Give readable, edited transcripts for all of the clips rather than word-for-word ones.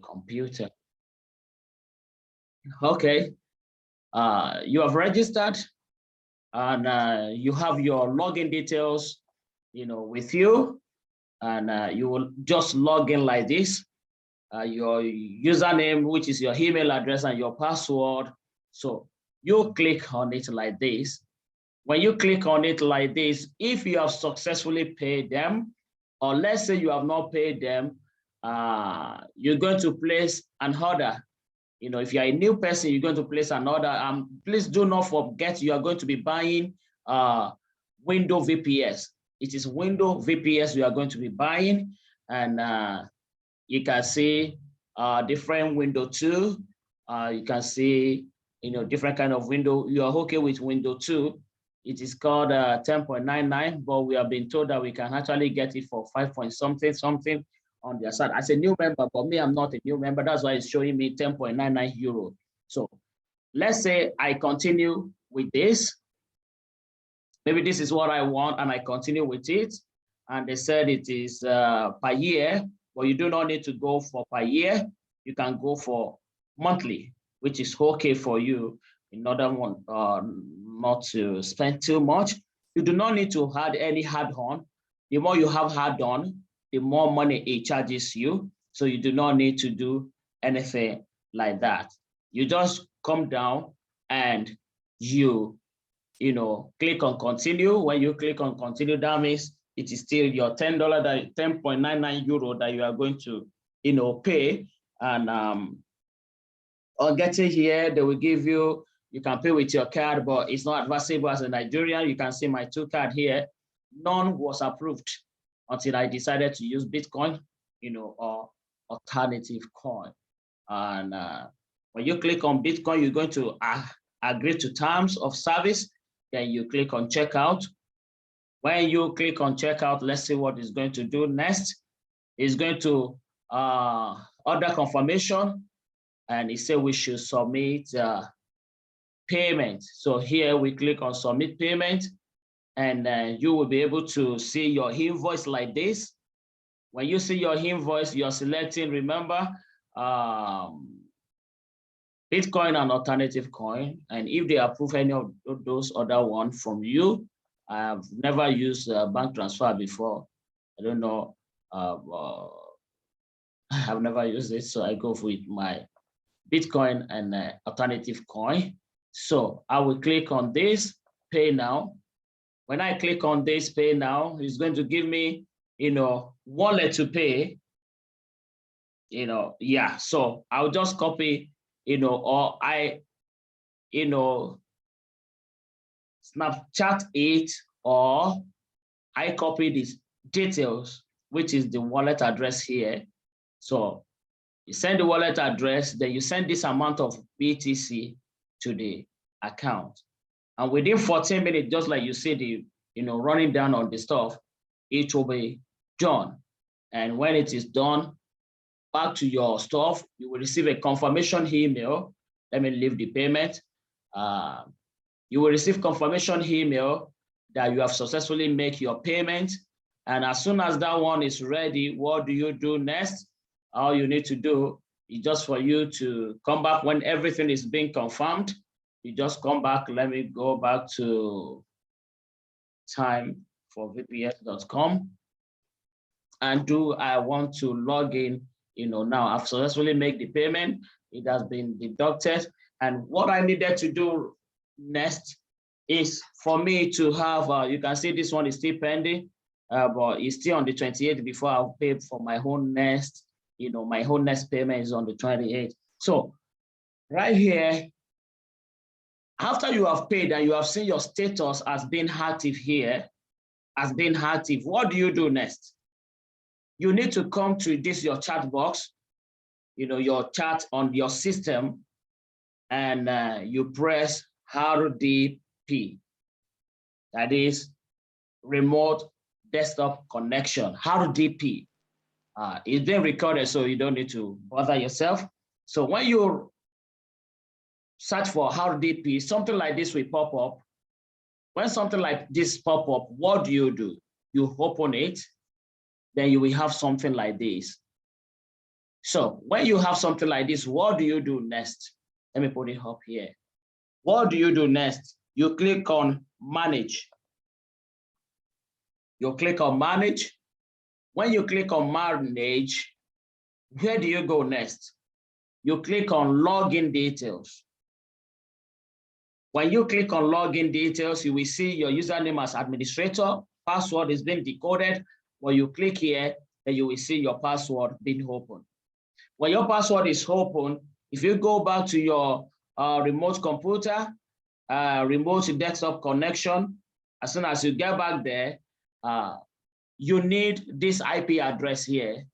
computer. Okay, you have registered and you have your login details, with you, and you will just log in like this. Your username, which is your email address, and your password. So you click on it like this. When you click on it like this, if you have successfully paid them, or let's say you have not paid them, you're going to place an order. If you're a new person, you're going to place an order. Please do not forget you are going to be buying window VPS. It is window VPS you are going to be buying, and you can see different window 2. You can see different kind of window. You are okay with window 2. It is called 10.99, but we have been told that we can actually get it for 5 point something on their side. As a new member, but me, I'm not a new member. That's why it's showing me 10.99 euro. So let's say I continue with this. Maybe this is what I want, and I continue with it. And they said it is per year, but you do not need to go for per year. You can go for monthly, which is okay for you in order not to spend too much. You do not need to add any add-on. The more you have add-on, the more money it charges you. So you do not need to do anything like that. You just come down and you click on continue. When you click on continue, that means it is still your $10, 10.99 euro that you are going to, pay. And on getting here, they will give you can pay with your card, but it's not advisable as a Nigerian. You can see my 2 cards here. None was approved until I decided to use Bitcoin, or alternative coin. And when you click on Bitcoin, you're going to agree to terms of service. Then you click on checkout. When you click on checkout, let's see what it's going to do next. It's going to order confirmation, and it said we should submit payment. So here we click on submit payment, and you will be able to see your invoice like this. When you see your invoice, you're selecting, remember, Bitcoin and alternative coin. And if they approve any of those other ones from you, I've never used bank transfer before. I don't know. I've never used it, so I go with my Bitcoin and alternative coin. So I will click on this, pay now. When I click on this, pay now, it's going to give me, wallet to pay. Yeah. So I'll just copy, or I, Snapchat it, or I copy these details, which is the wallet address here. So you send the wallet address, then you send this amount of BTC to the account. And within 14 minutes, just like you see the, running down on the stuff, it will be done. And when it is done, back to your stuff, you will receive a confirmation email. Let me leave the payment. You will receive confirmation email that you have successfully made your payment. And as soon as that one is ready, what do you do next? All you need to do is just for you to come back when everything is being confirmed. You just come back. Let me go back to time for VPS.com and I want to log in. Now I've successfully made the payment. It has been deducted. And what I needed to do next is for me to have, you can see this one is still pending, but it's still on the 28th before I'll pay for my own next, my whole next payment is on the 28th. So right here, after you have paid and you have seen your status as being active here, as being active, what do you do next? You need to come to this, your chat box, your chat on your system, and you press RDP. That is remote desktop connection, RDP. It's been recorded, so you don't need to bother yourself. So when you search for RDP, something like this will pop up. When something like this pop up, what do? You open it, then you will have something like this. So when you have something like this, what do you do next? Let me put it up here. What do you do next? You click on manage. You click on manage. When you click on manage, where do you go next? You click on login details. When you click on login details, you will see your username as administrator. Password is being decoded. When you click here, then you will see your password being opened. When your password is open, if you go back to your remote computer, remote desktop connection, as soon as you get back there, you need this IP address here.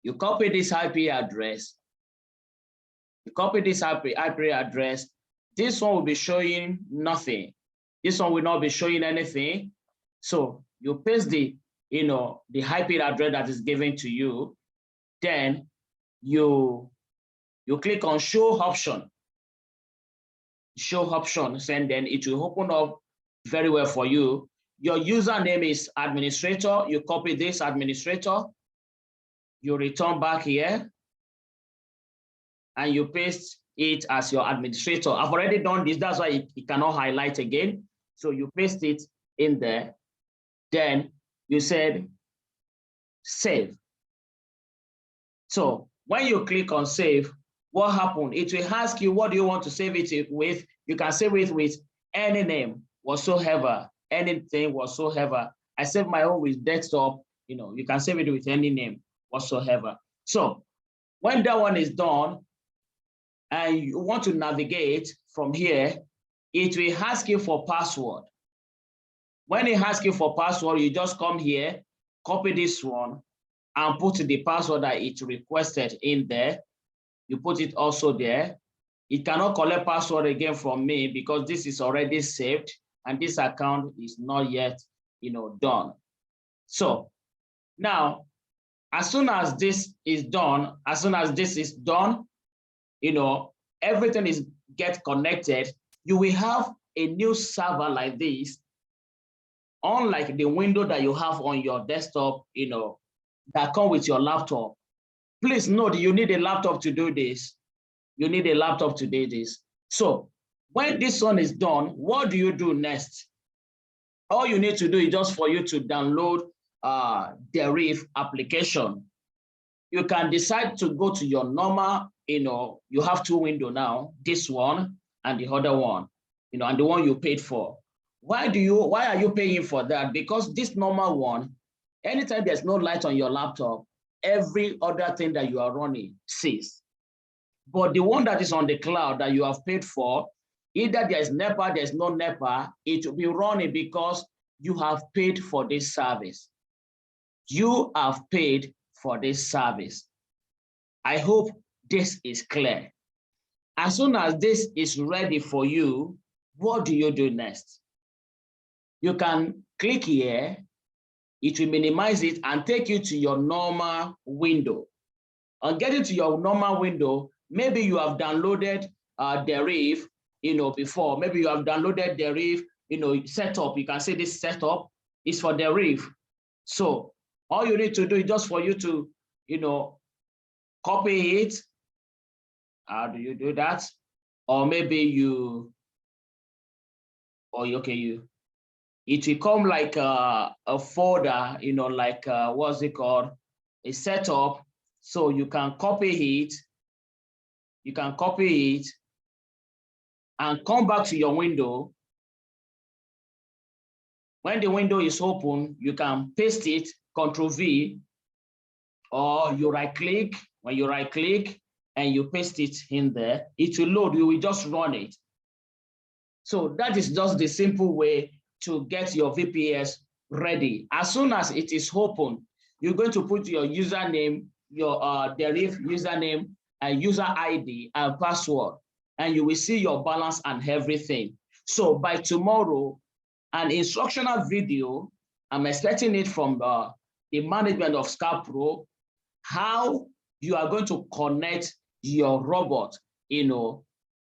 You copy this IP address. You copy this IP address. This one will be showing nothing. This one will not be showing anything. So you paste the IP address that is given to you. Then you click on show option. Show options, and then it will open up very well for you. Your username is administrator. You copy this administrator. You return back here and you paste it as your administrator. I've already done this. That's why it cannot highlight again. So you paste it in there. Then you said save. So when you click on save, what happened? It will ask you, what do you want to save it with? You can save it with any name whatsoever, anything whatsoever. I save my own with desktop. You can save it with any name whatsoever. So when that one is done and you want to navigate from here, it will ask you for password. When it asks you for password, you just come here, copy this one, and put the password that it requested in there. You put it also there. It cannot collect password again from me because this is already saved and this account is not yet, done. So now, as soon as this is done, everything get connected, you will have a new server like this, unlike the window that you have on your desktop, that come with your laptop. Please note, you need a laptop to do this. You need a laptop to do this. So when this one is done, what do you do next? All you need to do is just for you to download Deriv application. You can decide to go to your normal, you have two windows now, this one and the other one, and the one you paid for. Why are you paying for that? Because this normal one, anytime there's no light on your laptop, every other thing that you are running ceases. But the one that is on the cloud that you have paid for, either there's NEPA, there's no NEPA, it will be running because you have paid for this service. You have paid for this service. I hope this is clear. As soon as this is ready for you, what do you do next? You can click here. It will minimize it and take you to your normal window. On getting to your normal window, maybe you have downloaded Deriv, before. Maybe you have downloaded Deriv, setup. You can say this setup is for Deriv. So all you need to do is just for you to, copy it. How do you do that? Or maybe it will come like a folder, like what's it called? A setup. So you can copy it. You can copy it and come back to your window. When the window is open, you can paste it, Ctrl+V, or you right click. When you right click and you paste it in there, it will load. You will just run it. So that is just the simple way to get your VPS ready. As soon as it is open, you're going to put your username, your Deriv username and user ID and password, and you will see your balance and everything. So by tomorrow, an instructional video, I'm expecting it from the management of ScalPro, how you are going to connect your robot,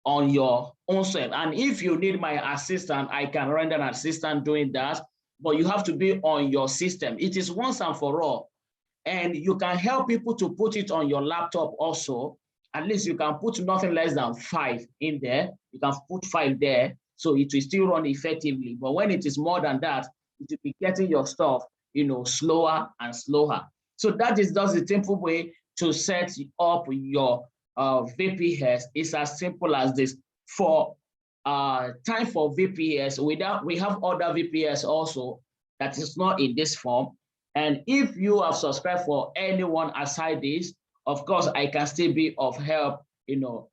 on your own self. And if you need my assistant, I can render an assistant doing that, but you have to be on your system. It is once and for all. And you can help people to put it on your laptop also. At least you can put nothing less than 5 in there. You can put 5 there, so it will still run effectively. But when it is more than that, it will be getting your stuff, slower and slower. So that is just a simple way to set up your VPS. It's as simple as this. For time for VPS, we have other VPS also that is not in this form. And if you have subscribed for anyone aside this, of course, I can still be of help, to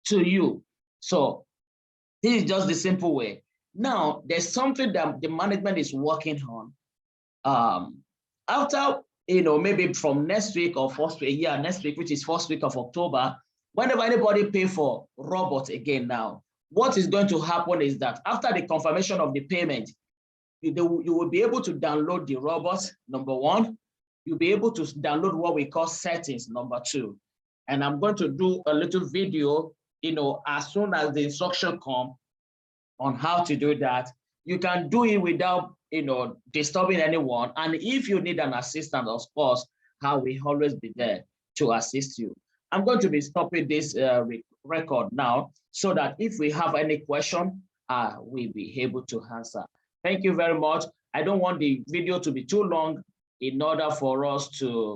you. So this is just the simple way. Now, there's something that the management is working on. After, maybe from next week or first week, next week, which is first week of October, whenever anybody pay for Robot again now, what is going to happen is that after the confirmation of the payment, you will be able to download the Robot, number one. You'll be able to download what we call settings, number two. And I'm going to do a little video, as soon as the instruction come on how to do that. You can do it without, disturbing anyone. And if you need an assistant, of course, I will always be there to assist you. I'm going to be stopping this record now so that if we have any question, we'll be able to answer. Thank you very much. I don't want the video to be too long in order for us to